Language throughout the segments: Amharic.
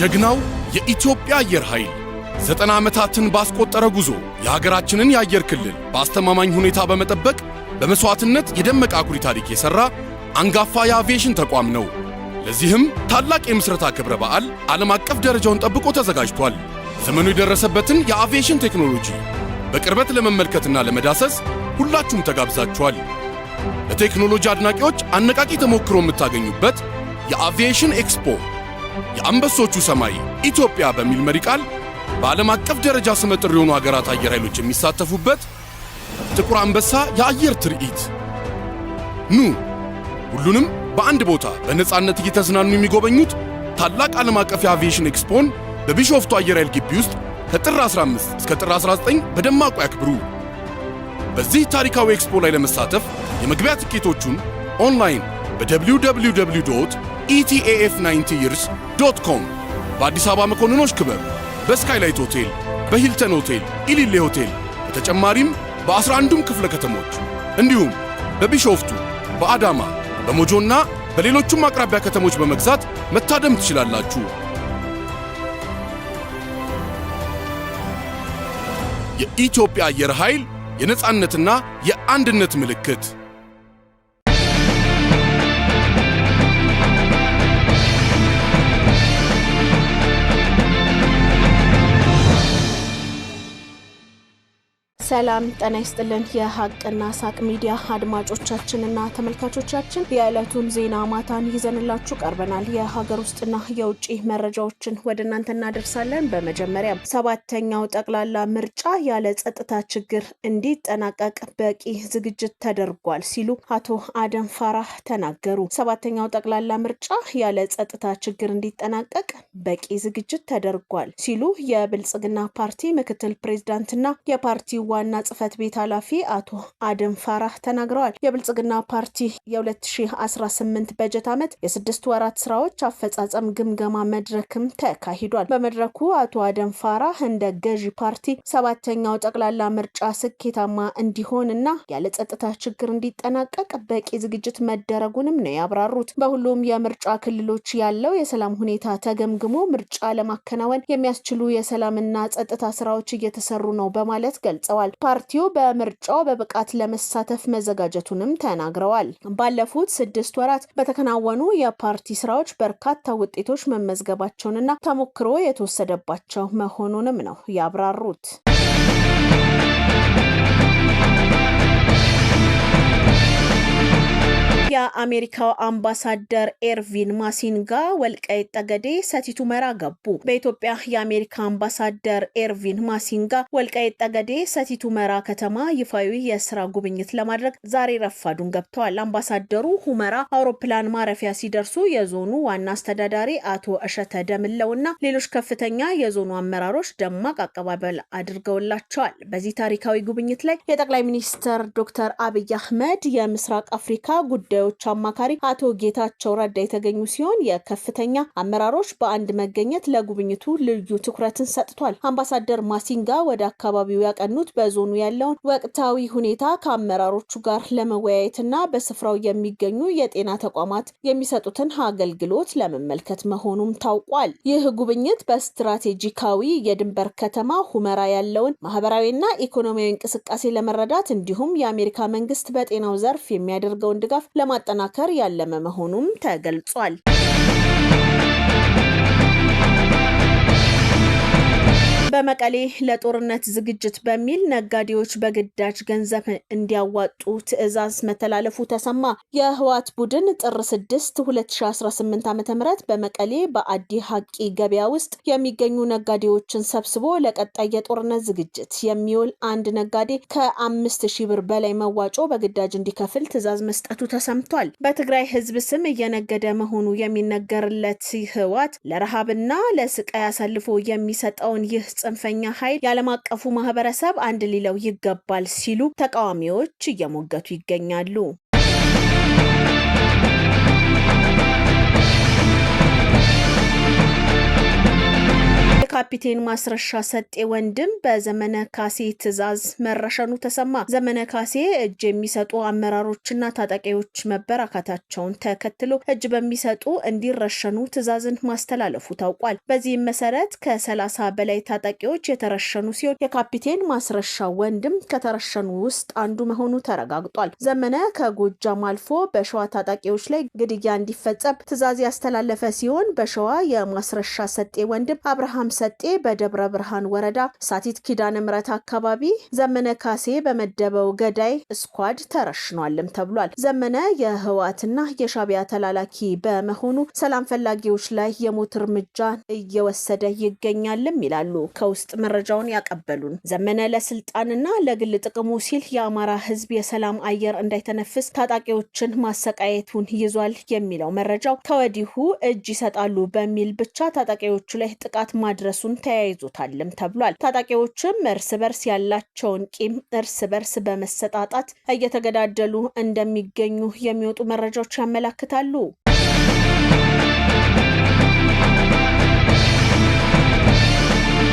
ጀግናው የኢትዮጵያ አየር ኃይል 90 ዓመታትን ባስቆጠረ ጉዞ የሀገራችንን የአየር ክልል በአስተማማኝ ሁኔታ በመጠበቅ በመስዋዕትነት የደመቀ አኩሪ ታሪክ የሰራ አንጋፋ የአቪዬሽን ተቋም ነው። ለዚህም ታላቅ የምስረታ ክብረ በዓል ዓለም አቀፍ ደረጃውን ጠብቆ ተዘጋጅቷል። ዘመኑ የደረሰበትን የአቪዬሽን ቴክኖሎጂ በቅርበት ለመመልከትና ለመዳሰስ ሁላችሁም ተጋብዛችኋል። ለቴክኖሎጂ አድናቂዎች አነቃቂ ተሞክሮ የምታገኙበት የአቪዬሽን ኤክስፖ የአንበሶቹ ሰማይ ኢትዮጵያ በሚል መሪ ቃል በዓለም አቀፍ ደረጃ ስመጥር የሆኑ ሀገራት አየር ኃይሎች የሚሳተፉበት ጥቁር አንበሳ የአየር ትርኢት። ኑ ሁሉንም በአንድ ቦታ በነፃነት እየተዝናኑ የሚጎበኙት ታላቅ ዓለም አቀፍ የአቪዬሽን ኤክስፖን በቢሾፍቱ አየር ኃይል ግቢ ውስጥ ከጥር 15 እስከ ጥር 19 በደማቁ ያክብሩ። በዚህ ታሪካዊ ኤክስፖ ላይ ለመሳተፍ የመግቢያ ትኬቶቹን ኦንላይን በwww.etaf90years.com በአዲስ አበባ መኮንኖች ክበብ፣ በስካይላይት ሆቴል፣ በሂልተን ሆቴል፣ ኢሊሌ ሆቴል በተጨማሪም በ11ዱም ክፍለ ከተሞች እንዲሁም በቢሾፍቱ፣ በአዳማ፣ በሞጆና በሌሎችም አቅራቢያ ከተሞች በመግዛት መታደም ትችላላችሁ። የኢትዮጵያ አየር ኃይል የነጻነትና የአንድነት ምልክት። ሰላም ጤና ይስጥልን። የሀቅና ሳቅ ሚዲያ አድማጮቻችንና ተመልካቾቻችን የዕለቱን ዜና ማታን ይዘንላችሁ ቀርበናል። የሀገር ውስጥና የውጭ መረጃዎችን ወደ እናንተ እናደርሳለን። በመጀመሪያ 7ኛው ጠቅላላ ምርጫ ያለ ጸጥታ ችግር እንዲጠናቀቅ በቂ ዝግጅት ተደርጓል ሲሉ አቶ አደም ፋራህ ተናገሩ። 7ኛው ጠቅላላ ምርጫ ያለ ጸጥታ ችግር እንዲጠናቀቅ በቂ ዝግጅት ተደርጓል ሲሉ የብልጽግና ፓርቲ ምክትል ፕሬዝዳንትና የፓርቲው ዋና ጽህፈት ቤት ኃላፊ አቶ አደም ፋራህ ተናግረዋል። የብልጽግና ፓርቲ የ2018 በጀት ዓመት የ6 ወራት ስራዎች አፈጻጸም ግምገማ መድረክም ተካሂዷል። በመድረኩ አቶ አደም ፋራህ እንደ ገዢ ፓርቲ 7ኛው ጠቅላላ ምርጫ ስኬታማ እንዲሆንና ያለ ጸጥታ ችግር እንዲጠናቀቅ በቂ ዝግጅት መደረጉንም ነው ያብራሩት። በሁሉም የምርጫ ክልሎች ያለው የሰላም ሁኔታ ተገምግሞ ምርጫ ለማከናወን የሚያስችሉ የሰላምና ጸጥታ ስራዎች እየተሰሩ ነው በማለት ገልጸዋል። ፓርቲው በምርጫው በብቃት ለመሳተፍ መዘጋጀቱንም ተናግረዋል። ባለፉት 6 ወራት በተከናወኑ የፓርቲ ስራዎች በርካታ ውጤቶች መመዝገባቸውንና ተሞክሮ የተወሰደባቸው መሆኑንም ነው ያብራሩት። የአሜሪካው አምባሳደር ኤርቪን ማሲንጋ ወልቃይት ጠገዴ ሰቲት ሁመራ ገቡ። በኢትዮጵያ የአሜሪካ አምባሳደር ኤርቪን ማሲንጋ ወልቃይት ጠገዴ ሰቲት ሁመራ ከተማ ይፋዊ የስራ ጉብኝት ለማድረግ ዛሬ ረፋዱን ገብተዋል። አምባሳደሩ ሁመራ አውሮፕላን ማረፊያ ሲደርሱ የዞኑ ዋና አስተዳዳሪ አቶ እሸተ ደምለውና ሌሎች ከፍተኛ የዞኑ አመራሮች ደማቅ አቀባበል አድርገውላቸዋል። በዚህ ታሪካዊ ጉብኝት ላይ የጠቅላይ ሚኒስትር ዶክተር አብይ አህመድ የምስራቅ አፍሪካ ጉዳዮች አማካሪ አቶ ጌታቸው ረዳ የተገኙ ሲሆን የከፍተኛ አመራሮች በአንድ መገኘት ለጉብኝቱ ልዩ ትኩረትን ሰጥቷል። አምባሳደር ማሲንጋ ወደ አካባቢው ያቀኑት በዞኑ ያለውን ወቅታዊ ሁኔታ ከአመራሮቹ ጋር ለመወያየትና በስፍራው የሚገኙ የጤና ተቋማት የሚሰጡትን አገልግሎት ለመመልከት መሆኑም ታውቋል። ይህ ጉብኝት በስትራቴጂካዊ የድንበር ከተማ ሁመራ ያለውን ማህበራዊና ኢኮኖሚያዊ እንቅስቃሴ ለመረዳት እንዲሁም የአሜሪካ መንግስት በጤናው ዘርፍ የሚያደርገውን ድጋፍ ለማጠናከር ያለመ መሆኑም ተገልጿል። በመቀሌ ለጦርነት ዝግጅት በሚል ነጋዴዎች በግዳጅ ገንዘብ እንዲያዋጡ ትዕዛዝ መተላለፉ ተሰማ። የህወሓት ቡድን ጥር 6 2018 ዓ.ም በመቀሌ በአዲ ሐቂ ገበያ ውስጥ የሚገኙ ነጋዴዎችን ሰብስቦ ለቀጣይ የጦርነት ዝግጅት የሚውል አንድ ነጋዴ ከ5000 ብር በላይ መዋጮ በግዳጅ እንዲከፍል ትዕዛዝ መስጠቱ ተሰምቷል። በትግራይ ህዝብ ስም እየነገደ መሆኑ የሚነገርለት ህወሓት ለረሃብና ለስቃይ አሳልፎ የሚሰጠውን ይህ ጽንፈኛ ኃይል የዓለም አቀፉ ማህበረሰብ አንድ ሊለው ይገባል ሲሉ ተቃዋሚዎች እየሞገቱ ይገኛሉ። የካፒቴን ማስረሻ ሰጤ ወንድም በዘመነ ካሴ ትዕዛዝ መረሸኑ ተሰማ። ዘመነ ካሴ እጅ የሚሰጡ አመራሮችና ታጣቂዎች መበራከታቸውን ተከትሎ እጅ በሚሰጡ እንዲረሸኑ ትዕዛዝን ማስተላለፉ ታውቋል። በዚህም መሰረት ከ30 በላይ ታጣቂዎች የተረሸኑ ሲሆን የካፒቴን ማስረሻ ወንድም ከተረሸኑ ውስጥ አንዱ መሆኑ ተረጋግጧል። ዘመነ ከጎጃም አልፎ በሸዋ ታጣቂዎች ላይ ግድያ እንዲፈጸም ትዕዛዝ ያስተላለፈ ሲሆን በሸዋ የማስረሻ ሰጤ ወንድም አብርሃም ሰጤ በደብረ ብርሃን ወረዳ ሳቲት ኪዳነ ምሕረት አካባቢ ዘመነ ካሴ በመደበው ገዳይ ስኳድ ተረሽኗልም ተብሏል። ዘመነ የህወሓትና የሻዕቢያ ተላላኪ በመሆኑ ሰላም ፈላጊዎች ላይ የሞት እርምጃ እየወሰደ ይገኛልም ይላሉ ከውስጥ መረጃውን ያቀበሉን። ዘመነ ለስልጣንና ለግል ጥቅሙ ሲል የአማራ ህዝብ የሰላም አየር እንዳይተነፍስ ታጣቂዎችን ማሰቃየቱን ይዟል የሚለው መረጃው ከወዲሁ እጅ ይሰጣሉ በሚል ብቻ ታጣቂዎቹ ላይ ጥቃት ማድረሱን ተያይዞታልም ተብሏል። ታጣቂዎችም እርስ በርስ ያላቸውን ቂም እርስ በርስ በመሰጣጣት እየተገዳደሉ እንደሚገኙ የሚወጡ መረጃዎች ያመለክታሉ።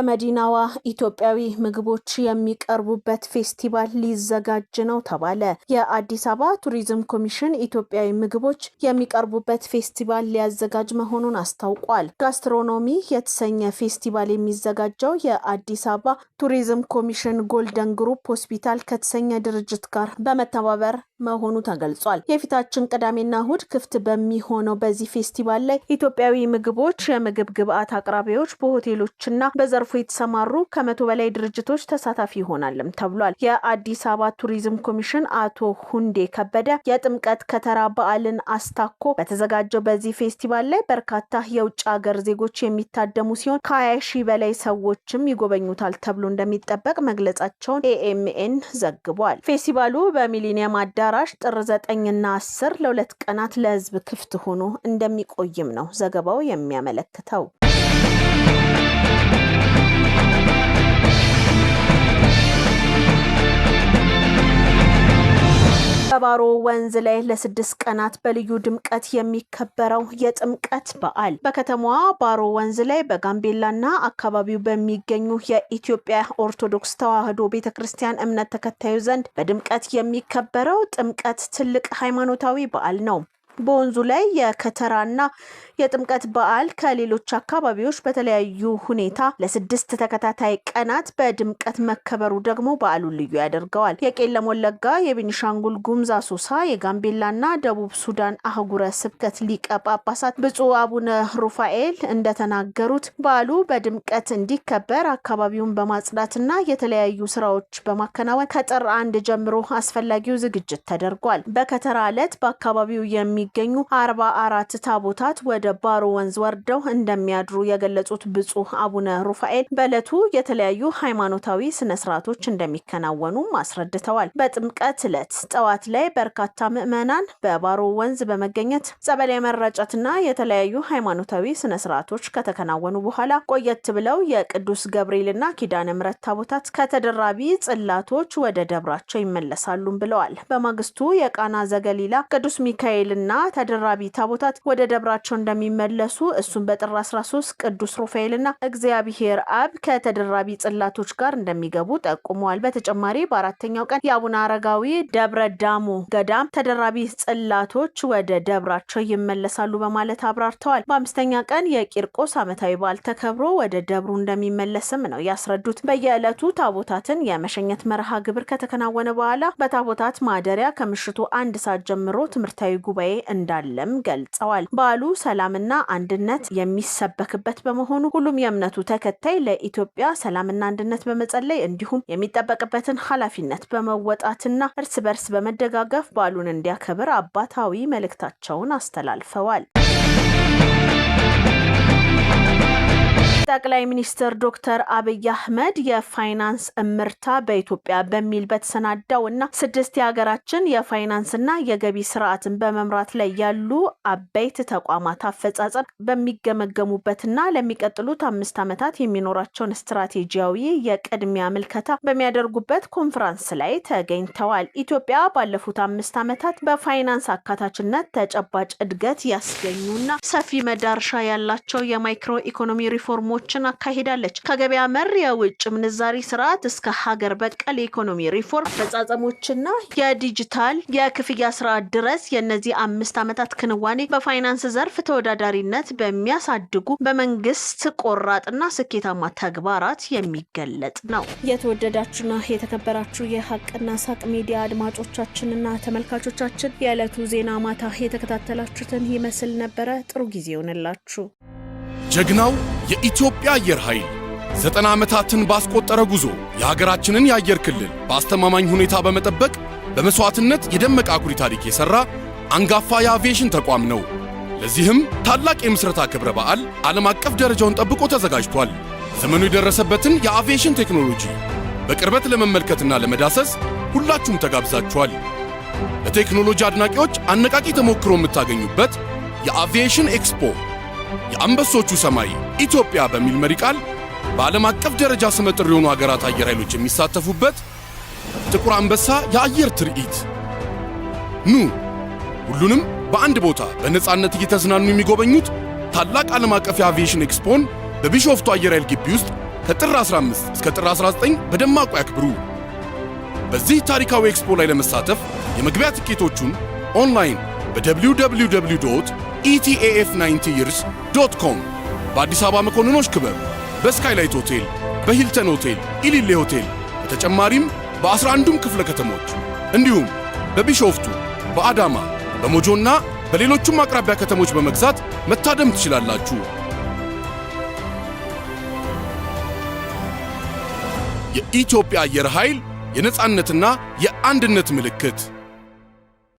በመዲናዋ ኢትዮጵያዊ ምግቦች የሚቀርቡበት ፌስቲቫል ሊዘጋጅ ነው ተባለ። የአዲስ አበባ ቱሪዝም ኮሚሽን ኢትዮጵያዊ ምግቦች የሚቀርቡበት ፌስቲቫል ሊያዘጋጅ መሆኑን አስታውቋል። ጋስትሮኖሚ የተሰኘ ፌስቲቫል የሚዘጋጀው የአዲስ አበባ ቱሪዝም ኮሚሽን ጎልደን ግሩፕ ሆስፒታል ከተሰኘ ድርጅት ጋር በመተባበር መሆኑ ተገልጿል። የፊታችን ቅዳሜና እሁድ ክፍት በሚሆነው በዚህ ፌስቲቫል ላይ ኢትዮጵያዊ ምግቦች፣ የምግብ ግብአት አቅራቢዎች፣ በሆቴሎችና በዘርፉ የተሰማሩ ከ100 በላይ ድርጅቶች ተሳታፊ ይሆናልም ተብሏል። የአዲስ አበባ ቱሪዝም ኮሚሽን አቶ ሁንዴ ከበደ የጥምቀት ከተራ በዓልን አስታኮ በተዘጋጀው በዚህ ፌስቲቫል ላይ በርካታ የውጭ ሀገር ዜጎች የሚታደሙ ሲሆን ከ20 ሺህ በላይ ሰዎችም ይጎበኙታል ተብሎ እንደሚጠበቅ መግለጻቸውን ኤኤምኤን ዘግቧል። ፌስቲቫሉ በሚሊኒየም አዳራሽ ጥር 9ና 10 ለ2 ቀናት ለህዝብ ክፍት ሆኖ እንደሚቆይም ነው ዘገባው የሚያመለክተው። በባሮ ወንዝ ላይ ለ6 ቀናት በልዩ ድምቀት የሚከበረው የጥምቀት በዓል በከተማዋ ባሮ ወንዝ ላይ በጋምቤላና አካባቢው በሚገኙ የኢትዮጵያ ኦርቶዶክስ ተዋሕዶ ቤተክርስቲያን እምነት ተከታዮች ዘንድ በድምቀት የሚከበረው ጥምቀት ትልቅ ሃይማኖታዊ በዓል ነው። በወንዙ ላይ የከተራና የጥምቀት በዓል ከሌሎች አካባቢዎች በተለያዩ ሁኔታ ለ6 ተከታታይ ቀናት በድምቀት መከበሩ ደግሞ በዓሉን ልዩ ያደርገዋል። የቄለም ወለጋ፣ የቤኒሻንጉል ጉሙዝ አሶሳ፣ የጋምቤላና ደቡብ ሱዳን አህጉረ ስብከት ሊቀ ጳጳሳት ብፁዕ አቡነ ሩፋኤል እንደተናገሩት በዓሉ በድምቀት እንዲከበር አካባቢውን በማጽዳትና የተለያዩ ስራዎች በማከናወን ከጥር 1 ጀምሮ አስፈላጊው ዝግጅት ተደርጓል። በከተራ ዕለት በአካባቢው የሚገኙ 44 ታቦታት ወደ ባሮ ወንዝ ወርደው እንደሚያድሩ የገለጹት ብፁዕ አቡነ ሩፋኤል በዕለቱ የተለያዩ ሃይማኖታዊ ስነስርዓቶች እንደሚከናወኑ አስረድተዋል። በጥምቀት ዕለት ጠዋት ላይ በርካታ ምዕመናን በባሮ ወንዝ በመገኘት ጸበል የመረጨትና የተለያዩ ሃይማኖታዊ ስነስርዓቶች ከተከናወኑ በኋላ ቆየት ብለው የቅዱስ ገብርኤልና ኪዳነ ምሕረት ታቦታት ከተደራቢ ጽላቶች ወደ ደብራቸው ይመለሳሉ ብለዋል። በማግስቱ የቃና ዘገሊላ ቅዱስ ሚካኤልና ተደራቢ ታቦታት ወደ ደብራቸው እንደሚመለሱ እሱም በጥር 13 ቅዱስ ሩፋኤልና እግዚአብሔር አብ ከተደራቢ ጽላቶች ጋር እንደሚገቡ ጠቁመዋል። በተጨማሪ በአራተኛው ቀን የአቡነ አረጋዊ ደብረ ዳሞ ገዳም ተደራቢ ጽላቶች ወደ ደብራቸው ይመለሳሉ በማለት አብራርተዋል። በአምስተኛ ቀን የቂርቆስ ዓመታዊ በዓል ተከብሮ ወደ ደብሩ እንደሚመለስም ነው ያስረዱት። በየዕለቱ ታቦታትን የመሸኘት መርሃ ግብር ከተከናወነ በኋላ በታቦታት ማደሪያ ከምሽቱ 1 ሰዓት ጀምሮ ትምህርታዊ ጉባኤ እንዳለም ገልጸዋል። በዓሉ ሰላምና አንድነት የሚሰበክበት በመሆኑ ሁሉም የእምነቱ ተከታይ ለኢትዮጵያ ሰላምና አንድነት በመጸለይ እንዲሁም የሚጠበቅበትን ኃላፊነት በመወጣትና እርስ በርስ በመደጋገፍ በዓሉን እንዲያከብር አባታዊ መልእክታቸውን አስተላልፈዋል። ጠቅላይ ሚኒስትር ዶክተር አብይ አህመድ የፋይናንስ እምርታ በኢትዮጵያ በሚል በተሰናዳውና 6 የሀገራችን የፋይናንስና የገቢ ስርዓትን በመምራት ላይ ያሉ አበይት ተቋማት አፈጻጸም በሚገመገሙበትና ለሚቀጥሉት 5 ዓመታት የሚኖራቸውን ስትራቴጂያዊ የቅድሚያ ምልከታ በሚያደርጉበት ኮንፈረንስ ላይ ተገኝተዋል። ኢትዮጵያ ባለፉት 5 ዓመታት በፋይናንስ አካታችነት ተጨባጭ እድገት ያስገኙና ሰፊ መዳረሻ ያላቸው የማይክሮ ኢኮኖሚ ሪፎርሞች ሪፎርሞችን አካሂዳለች። ከገበያ መር የውጭ ምንዛሪ ስርዓት እስከ ሀገር በቀል የኢኮኖሚ ሪፎርም አፈጻጸሞችና የዲጂታል የክፍያ ስርዓት ድረስ የእነዚህ 5 ዓመታት ክንዋኔ በፋይናንስ ዘርፍ ተወዳዳሪነት በሚያሳድጉ በመንግስት ቆራጥና ስኬታማ ተግባራት የሚገለጥ ነው። የተወደዳችሁና የተከበራችሁ የሀቅና ሳቅ ሚዲያ አድማጮቻችንና ተመልካቾቻችን የዕለቱ ዜና ማታ የተከታተላችሁትን ይመስል ነበረ። ጥሩ ጊዜ ይሁንላችሁ። ጀግናው የኢትዮጵያ አየር ኃይል 90 ዓመታትን ባስቆጠረ ጉዞ የሀገራችንን የአየር ክልል በአስተማማኝ ሁኔታ በመጠበቅ በመስዋዕትነት የደመቀ አኩሪ ታሪክ የሰራ አንጋፋ የአቪዬሽን ተቋም ነው። ለዚህም ታላቅ የምስረታ ክብረ በዓል ዓለም አቀፍ ደረጃውን ጠብቆ ተዘጋጅቷል። ዘመኑ የደረሰበትን የአቪዬሽን ቴክኖሎጂ በቅርበት ለመመልከትና ለመዳሰስ ሁላችሁም ተጋብዛችኋል። ለቴክኖሎጂ አድናቂዎች አነቃቂ ተሞክሮ የምታገኙበት የአቪዬሽን ኤክስፖ የአንበሶቹ ሰማይ ኢትዮጵያ በሚል መሪ ቃል በዓለም አቀፍ ደረጃ ስመጥር የሆኑ ሀገራት አየር ኃይሎች የሚሳተፉበት ጥቁር አንበሳ የአየር ትርኢት። ኑ ሁሉንም በአንድ ቦታ በነፃነት እየተዝናኑ የሚጎበኙት ታላቅ ዓለም አቀፍ የአቪዬሽን ኤክስፖን በቢሾፍቱ አየር ኃይል ግቢ ውስጥ ከጥር 15 እስከ ጥር 19 በደማቁ ያክብሩ። በዚህ ታሪካዊ ኤክስፖ ላይ ለመሳተፍ የመግቢያ ትኬቶቹን ኦንላይን በwww.etaf90years.com በአዲስ አበባ መኮንኖች ክበብ፣ በስካይላይት ሆቴል፣ በሂልተን ሆቴል፣ ኢሊሌ ሆቴል በተጨማሪም በ11ዱም ክፍለ ከተሞች እንዲሁም በቢሾፍቱ፣ በአዳማ፣ በሞጆና በሌሎቹም አቅራቢያ ከተሞች በመግዛት መታደም ትችላላችሁ። የኢትዮጵያ አየር ኃይል የነጻነትና የአንድነት ምልክት